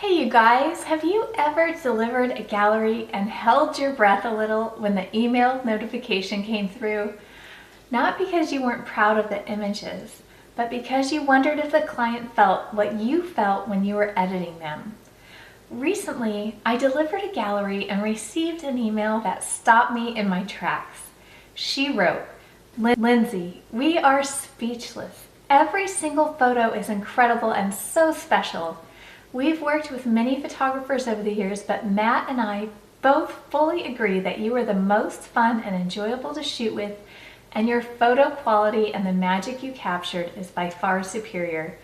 Hey you guys, have you ever delivered a gallery and held your breath a little when the email notification came through? Not because you weren't proud of the images, but because you wondered if the client felt what you felt when you were editing them. Recently, I delivered a gallery and received an email that stopped me in my tracks. She wrote, "Lindsay, we are speechless. Every single photo is incredible and so special. We've worked with many photographers over the years, but Matt and I both fully agree that you are the most fun and enjoyable to shoot with, and your photo quality and the magic you captured is by far superior.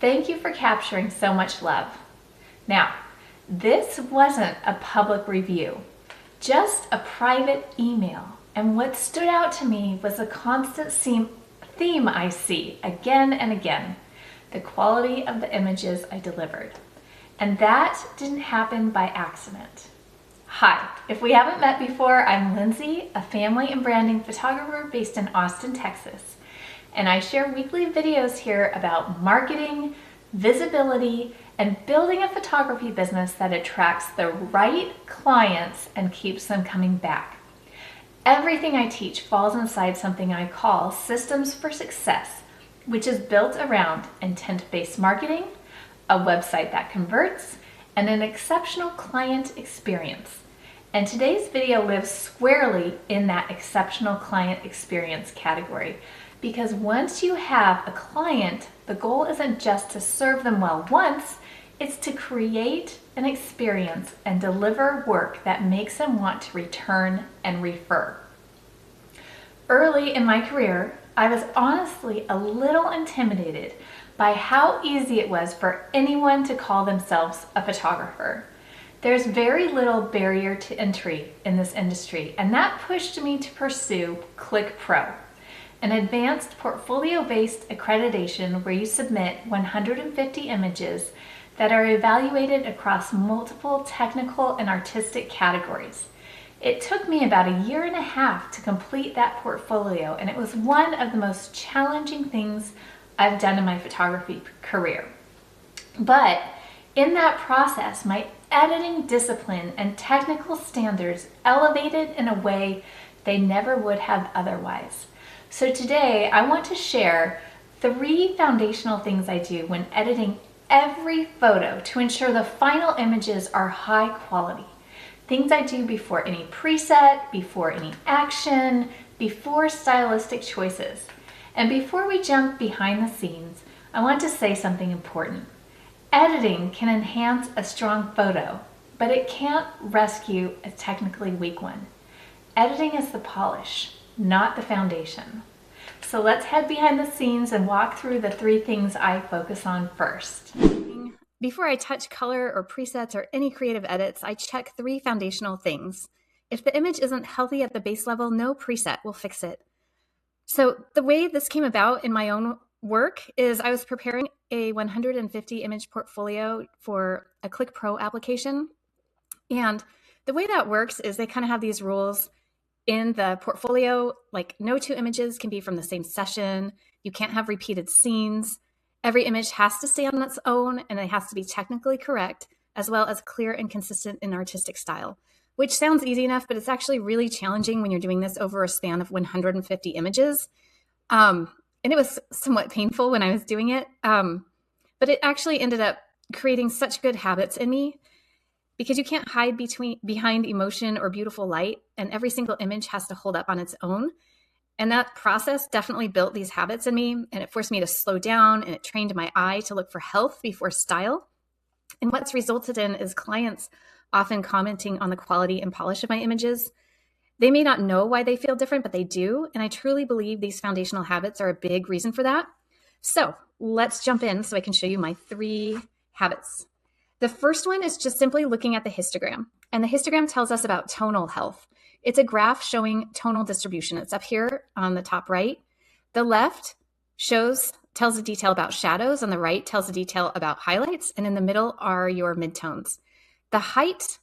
Thank you for capturing so much love." Now, this wasn't a public review, just a private email. And what stood out to me was a constant theme I see again and again: the quality of the images I delivered. And that didn't happen by accident. Hi, if we haven't met before, I'm Lindsay, a family and branding photographer based in Austin, Texas. And I share weekly videos here about marketing, visibility, and building a photography business that attracts the right clients and keeps them coming back. Everything I teach falls inside something I call Systems for Success, which is built around intent-based marketing, a website that converts, and an exceptional client experience. And today's video lives squarely in that exceptional client experience category, because once you have a client, the goal isn't just to serve them well once, it's to create an experience and deliver work that makes them want to return and refer. Early in my career, I was honestly a little intimidated by how easy it was for anyone to call themselves a photographer. There's very little barrier to entry in this industry, and that pushed me to pursue Click Pro, an advanced portfolio-based accreditation where you submit 150 images that are evaluated across multiple technical and artistic categories. It took me about a year and a half to complete that portfolio, and it was one of the most challenging things I've done in my photography career. But in that process, my editing discipline and technical standards elevated in a way they never would have otherwise. So today, I want to share 3 foundational things I do when editing every photo to ensure the final images are high quality. Things I do before any preset, before any action, before stylistic choices. And before we jump behind the scenes, I want to say something important. Editing can enhance a strong photo, but it can't rescue a technically weak one. Editing is the polish, not the foundation. So let's head behind the scenes and walk through the 3 things I focus on first. Before I touch color or presets or any creative edits, I check 3 foundational things. If the image isn't healthy at the base level, no preset will fix it. So the way this came about in my own work is I was preparing a 150 image portfolio for a Click Pro application. And the way that works is they kind of have these rules in the portfolio, like no 2 images can be from the same session. You can't have repeated scenes. Every image has to stay on its own, and it has to be technically correct, as well as clear and consistent in artistic style, which sounds easy enough, but it's actually really challenging when you're doing this over a span of 150 images. And it was somewhat painful when I was doing it, but it actually ended up creating such good habits in me, because you can't hide behind emotion or beautiful light, and every single image has to hold up on its own. And that process definitely built these habits in me, and it forced me to slow down, and it trained my eye to look for health before style. And what's resulted in is clients often commenting on the quality and polish of my images. They may not know why they feel different, but they do. And I truly believe these foundational habits are a big reason for that. So let's jump in so I can show you my 3 habits. The first one is just simply looking at the histogram. And the histogram tells us about tonal health. It's a graph showing tonal distribution. It's up here on the top right. The left tells a detail about shadows, and the right tells a detail about highlights, and in the middle are your midtones. The height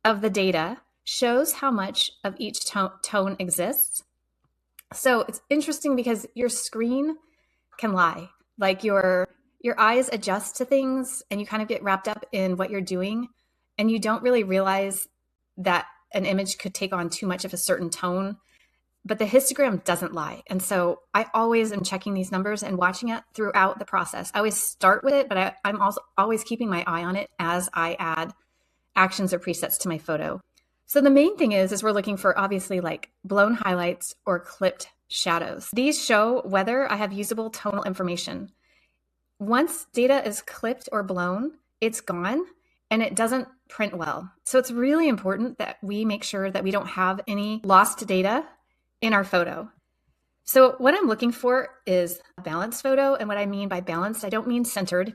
of the data shows how much of each tone exists. So it's interesting because your screen can lie. Like your your eyes adjust to things and you kind of get wrapped up in what you're doing, and you don't really realize that an image could take on too much of a certain tone. But the histogram doesn't lie. And so I always am checking these numbers and watching it throughout the process. I always start with it, but I'm also always keeping my eye on it as I add actions or presets to my photo. So the main thing is we're looking for obviously like blown highlights or clipped shadows. These show whether I have usable tonal information. Once data is clipped or blown, it's gone and it doesn't print well. So it's really important that we make sure that we don't have any lost data in our photo. So what I'm looking for is a balanced photo. And what I mean by balanced, I don't mean centered,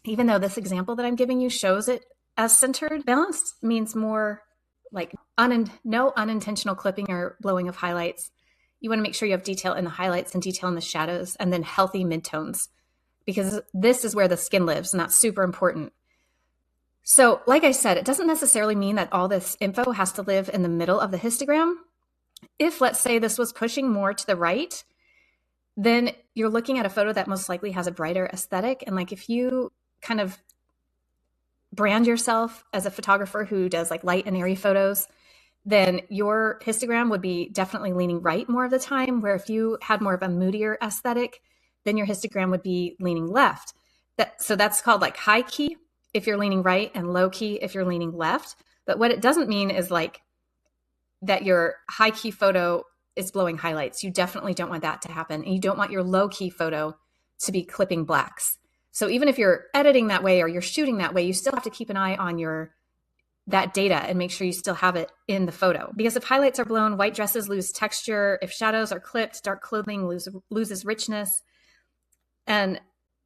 even though this example that I'm giving you shows it as centered. Balanced means more like no unintentional clipping or blowing of highlights. You want to make sure you have detail in the highlights and detail in the shadows, and then healthy midtones, because this is where the skin lives, and that's super important. So like I said, it doesn't necessarily mean that all this info has to live in the middle of the histogram. If, let's say, this was pushing more to the right, then you're looking at a photo that most likely has a brighter aesthetic. And like if you kind of brand yourself as a photographer who does like light and airy photos, then your histogram would be definitely leaning right more of the time, where if you had more of a moodier aesthetic, then your histogram would be leaning left. So that's called like high key if you're leaning right, and low key if you're leaning left. But what it doesn't mean is like that your high key photo is blowing highlights. You definitely don't want that to happen. And you don't want your low key photo to be clipping blacks. So even if you're editing that way or you're shooting that way, you still have to keep an eye on that data and make sure you still have it in the photo. Because if highlights are blown, white dresses lose texture. If shadows are clipped, dark clothing loses richness. And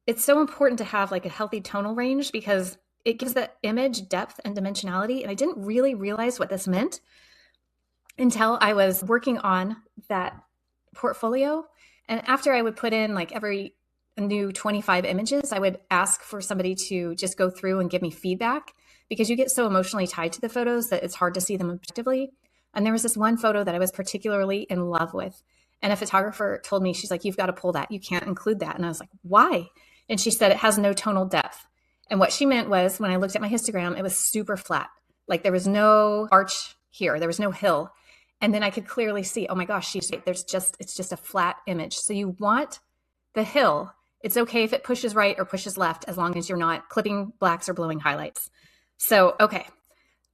it's so important to have like a healthy tonal range because it gives the image depth and dimensionality. And I didn't really realize what this meant until I was working on that portfolio. And after I would put in like every new 25 images, I would ask for somebody to just go through and give me feedback, because you get so emotionally tied to the photos that it's hard to see them objectively. And there was this one photo that I was particularly in love with. And a photographer told me, she's like, you've got to pull that. You can't include that. And I was like, why? And she said, it has no tonal depth. And what she meant was when I looked at my histogram, it was super flat. Like there was no arch here. There was no hill. And then I could clearly see, oh my gosh, it's just a flat image. So you want the hill. It's okay if it pushes right or pushes left, as long as you're not clipping blacks or blowing highlights. So, okay,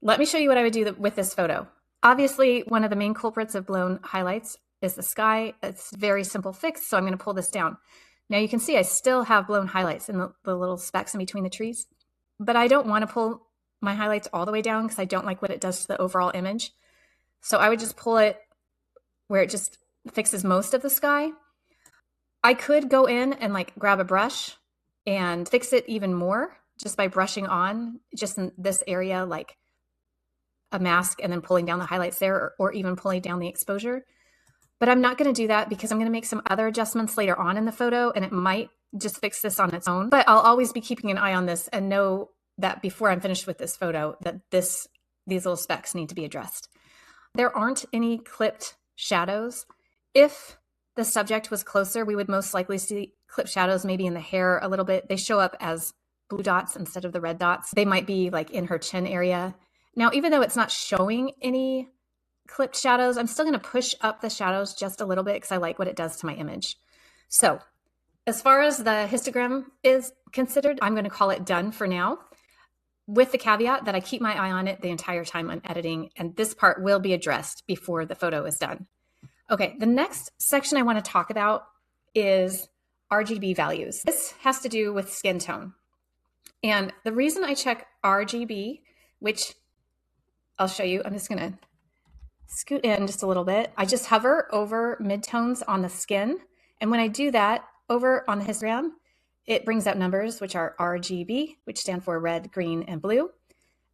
let me show you what I would do with this photo. Obviously, one of the main culprits of blown highlights is the sky. It's a very simple fix, so I'm going to pull this down. Now you can see I still have blown highlights in the little specks in between the trees, but I don't want to pull my highlights all the way down because I don't like what it does to the overall image. So I would just pull it where it just fixes most of the sky. I could go in and like grab a brush and fix it even more just by brushing on just in this area, like a mask, and then pulling down the highlights there, or even pulling down the exposure. But I'm not going to do that because I'm going to make some other adjustments later on in the photo, and it might just fix this on its own. But I'll always be keeping an eye on this and know that before I'm finished with this photo, that these little specks need to be addressed. There aren't any clipped shadows. If the subject was closer, we would most likely see clipped shadows maybe in the hair a little bit. They show up as blue dots instead of the red dots. They might be like in her chin area. Now, even though it's not showing any clipped shadows, I'm still going to push up the shadows just a little bit because I like what it does to my image. So as far as the histogram is considered, I'm going to call it done for now, with the caveat that I keep my eye on it the entire time I'm editing, and this part will be addressed before the photo is done. Okay, the next section I want to talk about is RGB values. This has to do with skin tone. And the reason I check RGB, which I'll show you, I'm just going to scoot in just a little bit. I just hover over midtones on the skin. And when I do that over on the histogram, it brings up numbers, which are RGB, which stand for red, green, and blue.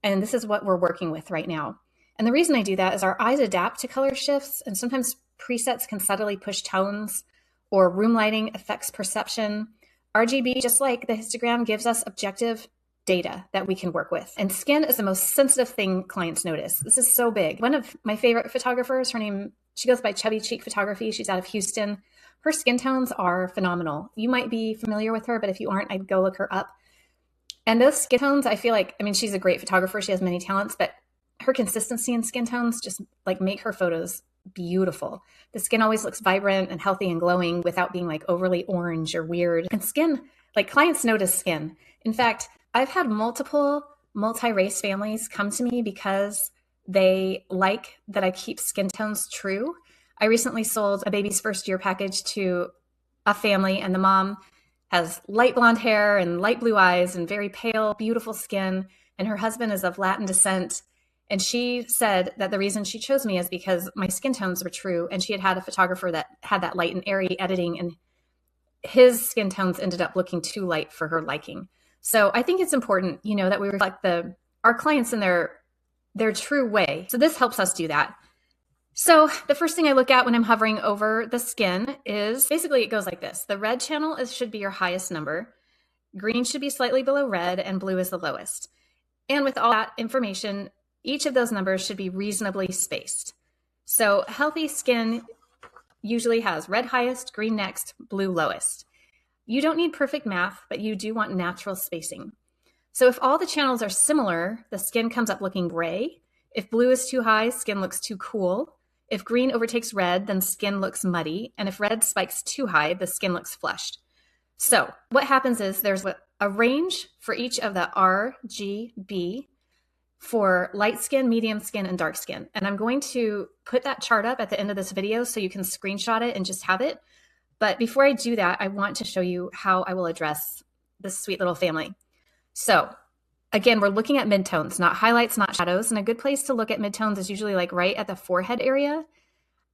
And this is what we're working with right now. And the reason I do that is our eyes adapt to color shifts, and sometimes presets can subtly push tones, or room lighting affects perception. RGB, just like the histogram, gives us objective data that we can work with. And skin is the most sensitive thing clients notice. This is so big. One of my favorite photographers, she goes by Chubby Cheek Photography. She's out of Houston. Her skin tones are phenomenal. You might be familiar with her, but if you aren't, I'd go look her up. And those skin tones, I feel like, I mean, she's a great photographer. She has many talents, but her consistency in skin tones just like make her photos beautiful. The skin always looks vibrant and healthy and glowing without being like overly orange or weird. And skin, like clients notice skin. In fact, I've had multiple multi-race families come to me because they like that I keep skin tones true. I recently sold a baby's first year package to a family, and the mom has light blonde hair and light blue eyes and very pale, beautiful skin. And her husband is of Latin descent. And she said that the reason she chose me is because my skin tones were true. And she had had a photographer that had that light and airy editing, and his skin tones ended up looking too light for her liking. So I think it's important, you know, that we reflect our clients in their true way. So this helps us do that. So the first thing I look at when I'm hovering over the skin is basically it goes like this. The red channel should be your highest number. Green should be slightly below red, and blue is the lowest. And with all that information, each of those numbers should be reasonably spaced. So healthy skin usually has red highest, green next, blue lowest. You don't need perfect math, but you do want natural spacing. So if all the channels are similar, the skin comes up looking gray. If blue is too high, skin looks too cool. If green overtakes red, then skin looks muddy. And if red spikes too high, the skin looks flushed. So what happens is there's a range for each of the R, G, B for light skin, medium skin, and dark skin. And I'm going to put that chart up at the end of this video so you can screenshot it and just have it. But before I do that, I want to show you how I will address this sweet little family. So again, we're looking at midtones, not highlights, not shadows. And a good place to look at midtones is usually like right at the forehead area.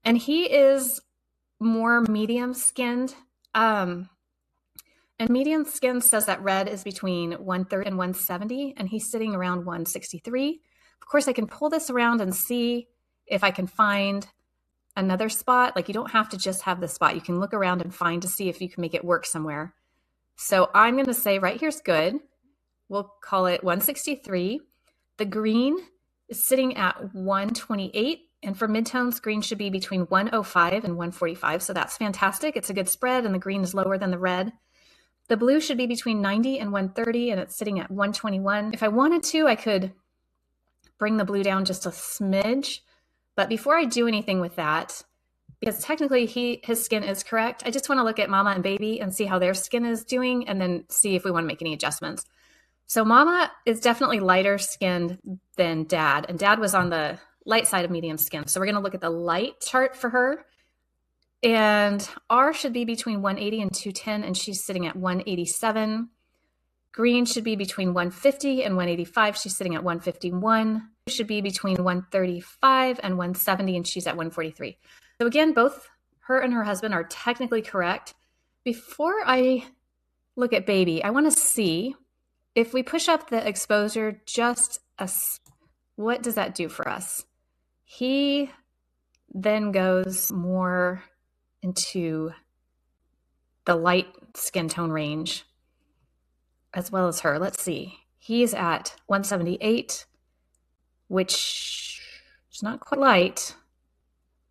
And he is more medium skinned. And medium skin says that red is between 130 and 170, and he's sitting around 163. Of course, I can pull this around and see if I can find another spot. Like you don't have to just have the spot. You can look around and find to see if you can make it work somewhere. So I'm going to say right here's good. We'll call it 163. The green is sitting at 128. And for midtones, green should be between 105 and 145. So that's fantastic. It's a good spread, and the green is lower than the red. The blue should be between 90 and 130, and it's sitting at 121. If I wanted to, I could bring the blue down just a smidge. But before I do anything with that, because technically his skin is correct, I just want to look at mama and baby and see how their skin is doing, and then see if we want to make any adjustments. So mama is definitely lighter skinned than dad, and dad was on the light side of medium skin. So we're going to look at the light chart for her. And R should be between 180 and 210, and she's sitting at 187. Green should be between 150 and 185. She's sitting at 151. Should be between 135 and 170, and she's at 143. So again, both her and her husband are technically correct. Before I look at baby, I want to see if we push up the exposure just what does that do for us? He then goes more into the light skin tone range as well as her. Let's see. He's at 178, which is not quite light,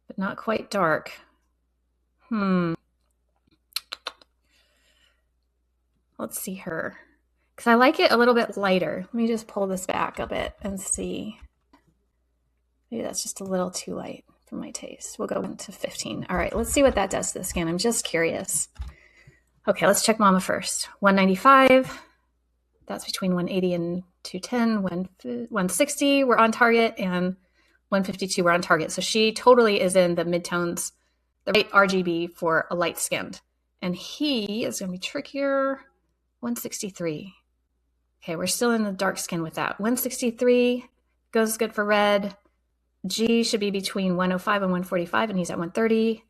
but not quite dark. Let's see her. Because I like it a little bit lighter. Let me just pull this back a bit and see. Maybe that's just a little too light for my taste. We'll go into 15. All right, let's see what that does to the skin. I'm just curious. Okay, let's check mama first. 195. That's between 180 and 210. 160, we're on target. And 152, we're on target. So she totally is in the midtones, the right RGB for a light skinned. And he is going to be trickier. 163. Okay, we're still in the dark skin with that. 163 goes good for red. G should be between 105 and 145, and he's at 130.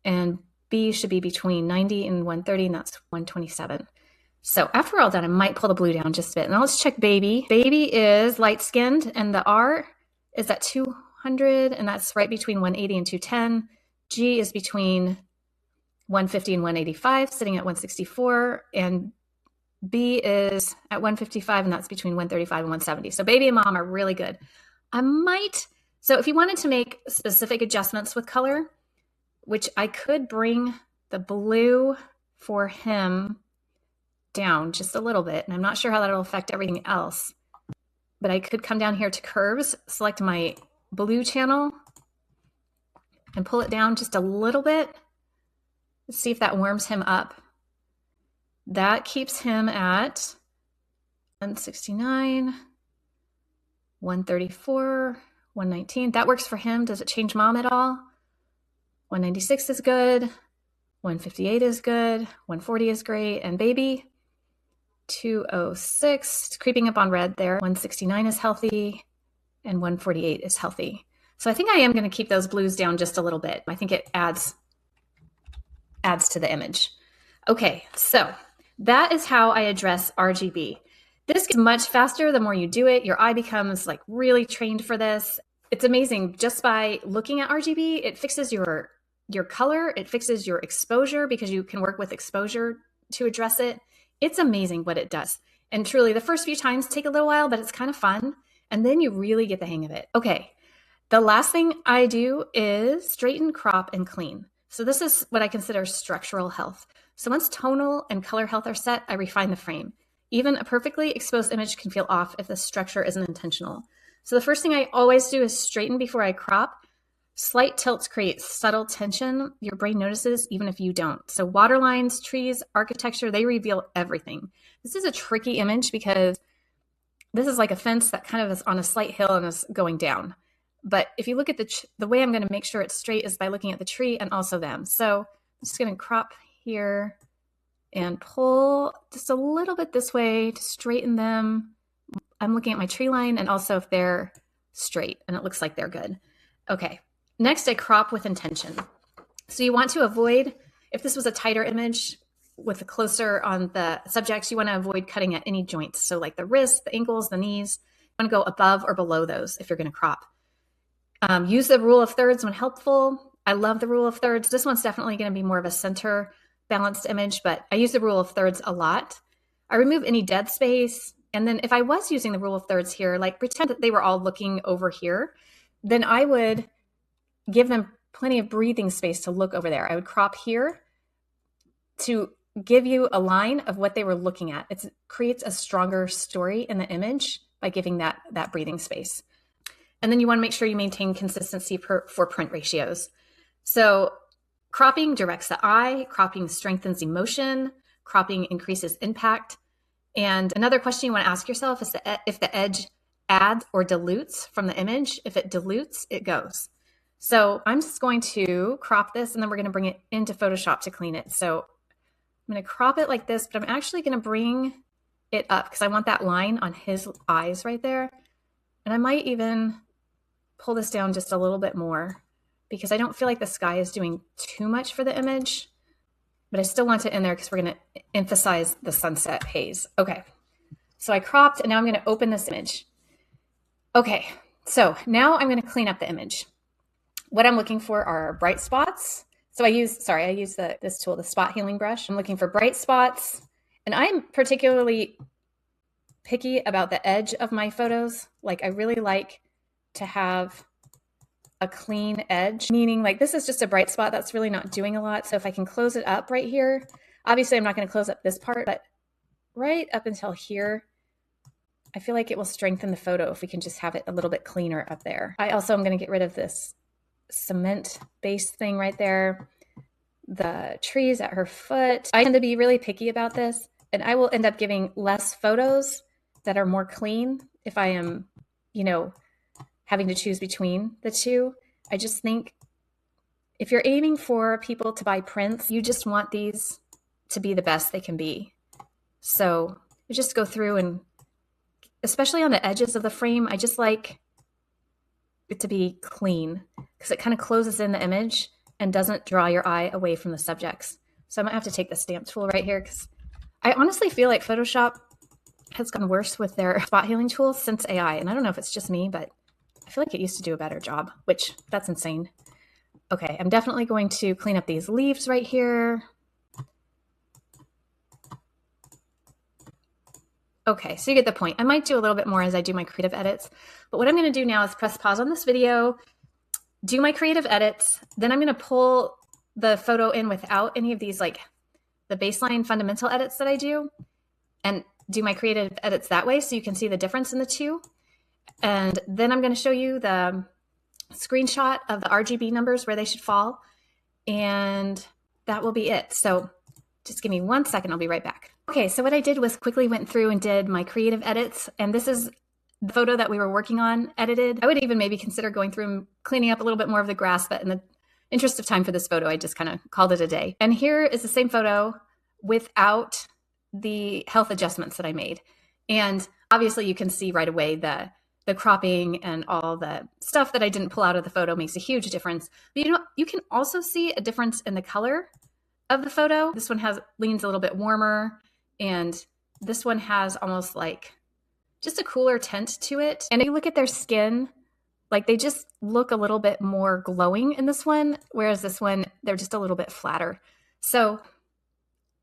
And B should be between 90 and 130, and that's 127. So after we're all done, I might pull the blue down just a bit. Now let's check baby. Baby is light-skinned, and the R is at 200, and that's right between 180 and 210. G is between 150 and 185, sitting at 164, and B is at 155, and that's between 135 and 170. So baby and mom are really good. So if you wanted to make specific adjustments with color, which I could bring the blue for him down just a little bit. And I'm not sure how that'll affect everything else, but I could come down here to curves, select my blue channel and pull it down just a little bit. Let's see if that warms him up. That keeps him at 169, 134, 119. That works for him. Does it change mom at all? 196 is good. 158 is good. 140 is great. And baby, 206. It's creeping up on red there. 169 is healthy. And 148 is healthy. So I think I am going to keep those blues down just a little bit. I think it adds to the image. Okay, so that is how I address RGB. This gets much faster the more you do it. Your eye becomes like really trained for this. It's amazing. Just by looking at RGB, it fixes your color, it fixes your exposure because you can work with exposure to address it. It's amazing what it does. And truly, the first few times take a little while, but it's kind of fun. And then you really get the hang of it. Okay, the last thing I do is straighten, crop, and clean. So this is what I consider structural health. So once tonal and color health are set, I refine the frame. Even a perfectly exposed image can feel off if the structure isn't intentional. So the first thing I always do is straighten before I crop. Slight tilts create subtle tension your brain notices even if you don't. So water lines, trees, architecture, they reveal everything. This is a tricky image because this is like a fence that kind of is on a slight hill and is going down. But if you look at the way I'm going to make sure it's straight is by looking at the tree and also them. So I'm just going to crop here and pull just a little bit this way to straighten them. I'm looking at my tree line and also if they're straight, and it looks like they're good. Okay, next I crop with intention. So you want to avoid, if this was a tighter image with a closer on the subjects, you want to avoid cutting at any joints. So like the wrists, the ankles, the knees, you want to go above or below those if you're going to crop. Use the rule of thirds when helpful. I love the rule of thirds. This one's definitely going to be more of a center balanced image, but I use the rule of thirds a lot. I remove any dead space. And then if I was using the rule of thirds here, like pretend that they were all looking over here, then I would give them plenty of breathing space to look over there. I would crop here to give you a line of what they were looking at. It creates a stronger story in the image by giving that breathing space. And then you want to make sure you maintain consistency for print ratios. So cropping directs the eye, cropping strengthens emotion, cropping increases impact. And another question you want to ask yourself is if the edge adds or dilutes from the image. If it dilutes, it goes. So I'm just going to crop this and then we're going to bring it into Photoshop to clean it. So I'm going to crop it like this, but I'm actually going to bring it up because I want that line on his eyes right there. And I might even pull this down just a little bit more because I don't feel like the sky is doing too much for the image, but I still want it in there because we're going to emphasize the sunset haze. Okay, so I cropped and now I'm going to open this image. Okay, so now I'm going to clean up the image. What I'm looking for are bright spots. So I use this tool, the spot healing brush. I'm looking for bright spots, and I'm particularly picky about the edge of my photos. Like I really like to have a clean edge, meaning like this is just a bright spot that's really not doing a lot. So if I can close it up right here, obviously I'm not going to close up this part, but right up until here, I feel like it will strengthen the photo if we can just have it a little bit cleaner up there. I also am going to get rid of this cement base thing right there, the trees at her foot. I tend to be really picky about this, and I will end up giving less photos that are more clean if I am, having to choose between the two. I just think if you're aiming for people to buy prints, you just want these to be the best they can be. So I just go through and, especially on the edges of the frame, I just like it to be clean because it kind of closes in the image and doesn't draw your eye away from the subjects. So I might have to take the stamp tool right here because I honestly feel like Photoshop has gotten worse with their spot healing tools since AI. And I don't know if it's just me, but I feel like it used to do a better job, which that's insane. Okay, I'm definitely going to clean up these leaves right here. Okay, so you get the point. I might do a little bit more as I do my creative edits, but what I'm going to do now is press pause on this video, do my creative edits, then I'm going to pull the photo in without any of these, like the baseline fundamental edits that I do, and do my creative edits that way so you can see the difference in the two. And then I'm going to show you the screenshot of the RGB numbers where they should fall, and that will be it. So just give me 1 second, I'll be right back. Okay, so what I did was quickly went through and did my creative edits, and this is the photo that we were working on edited. I would even maybe consider going through and cleaning up a little bit more of the grass, but in the interest of time for this photo, I just kind of called it a day. And here is the same photo without the health adjustments that I made. And obviously you can see right away the cropping and all the stuff that I didn't pull out of the photo makes a huge difference. But you can also see a difference in the color of the photo. This one leans a little bit warmer, and this one has almost like just a cooler tint to it. And if you look at their skin, like they just look a little bit more glowing in this one, whereas this one, they're just a little bit flatter. So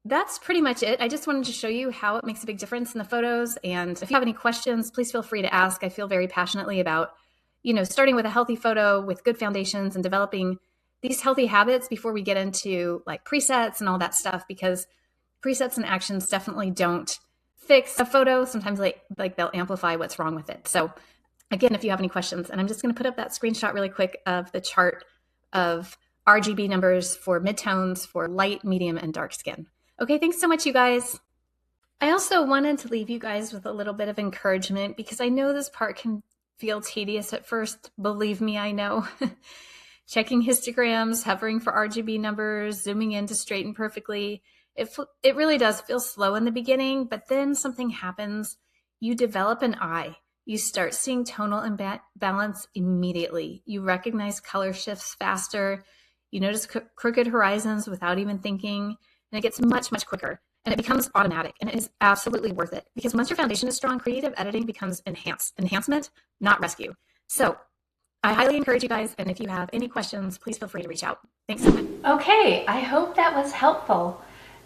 that's pretty much it. I just wanted to show you how it makes a big difference in the photos. And if you have any questions, please feel free to ask. I feel very passionately about, starting with a healthy photo with good foundations and developing these healthy habits before we get into like presets and all that stuff, because presets and actions definitely don't fix a photo. Sometimes like they'll amplify what's wrong with it. So again, if you have any questions, and I'm just going to put up that screenshot really quick of the chart of RGB numbers for midtones for light, medium, and dark skin. Okay, thanks so much, you guys. I also wanted to leave you guys with a little bit of encouragement, because I know this part can feel tedious at first. Believe me, I know. Checking histograms, hovering for RGB numbers, zooming in to straighten perfectly. It really does feel slow in the beginning, but then something happens. You develop an eye. You start seeing tonal imbalance immediately. You recognize color shifts faster. You notice crooked horizons without even thinking, and it gets much, much quicker, and it becomes automatic, and it is absolutely worth it, because once your foundation is strong, creative editing becomes enhancement, not rescue. So I highly encourage you guys, and if you have any questions, please feel free to reach out. Thanks so much. Okay, I hope that was helpful.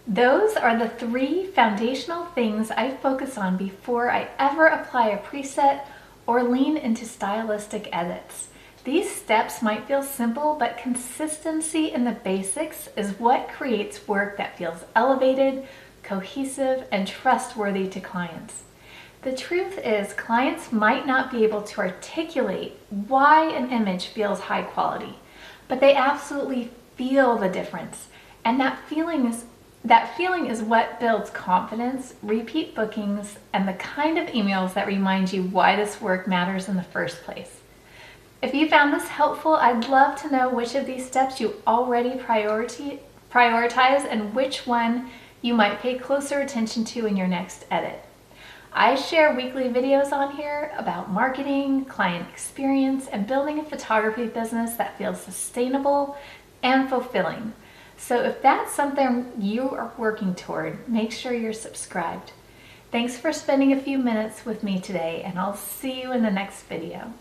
Those are the 3 foundational things I focus on before I ever apply a preset or lean into stylistic edits. These steps might feel simple, but consistency in the basics is what creates work that feels elevated, cohesive, and trustworthy to clients. The truth is, clients might not be able to articulate why an image feels high quality, but they absolutely feel the difference. And that feeling is what builds confidence, repeat bookings, and the kind of emails that remind you why this work matters in the first place. If you found this helpful, I'd love to know which of these steps you already prioritize and which one you might pay closer attention to in your next edit. I share weekly videos on here about marketing, client experience, and building a photography business that feels sustainable and fulfilling. So if that's something you are working toward, make sure you're subscribed. Thanks for spending a few minutes with me today, and I'll see you in the next video.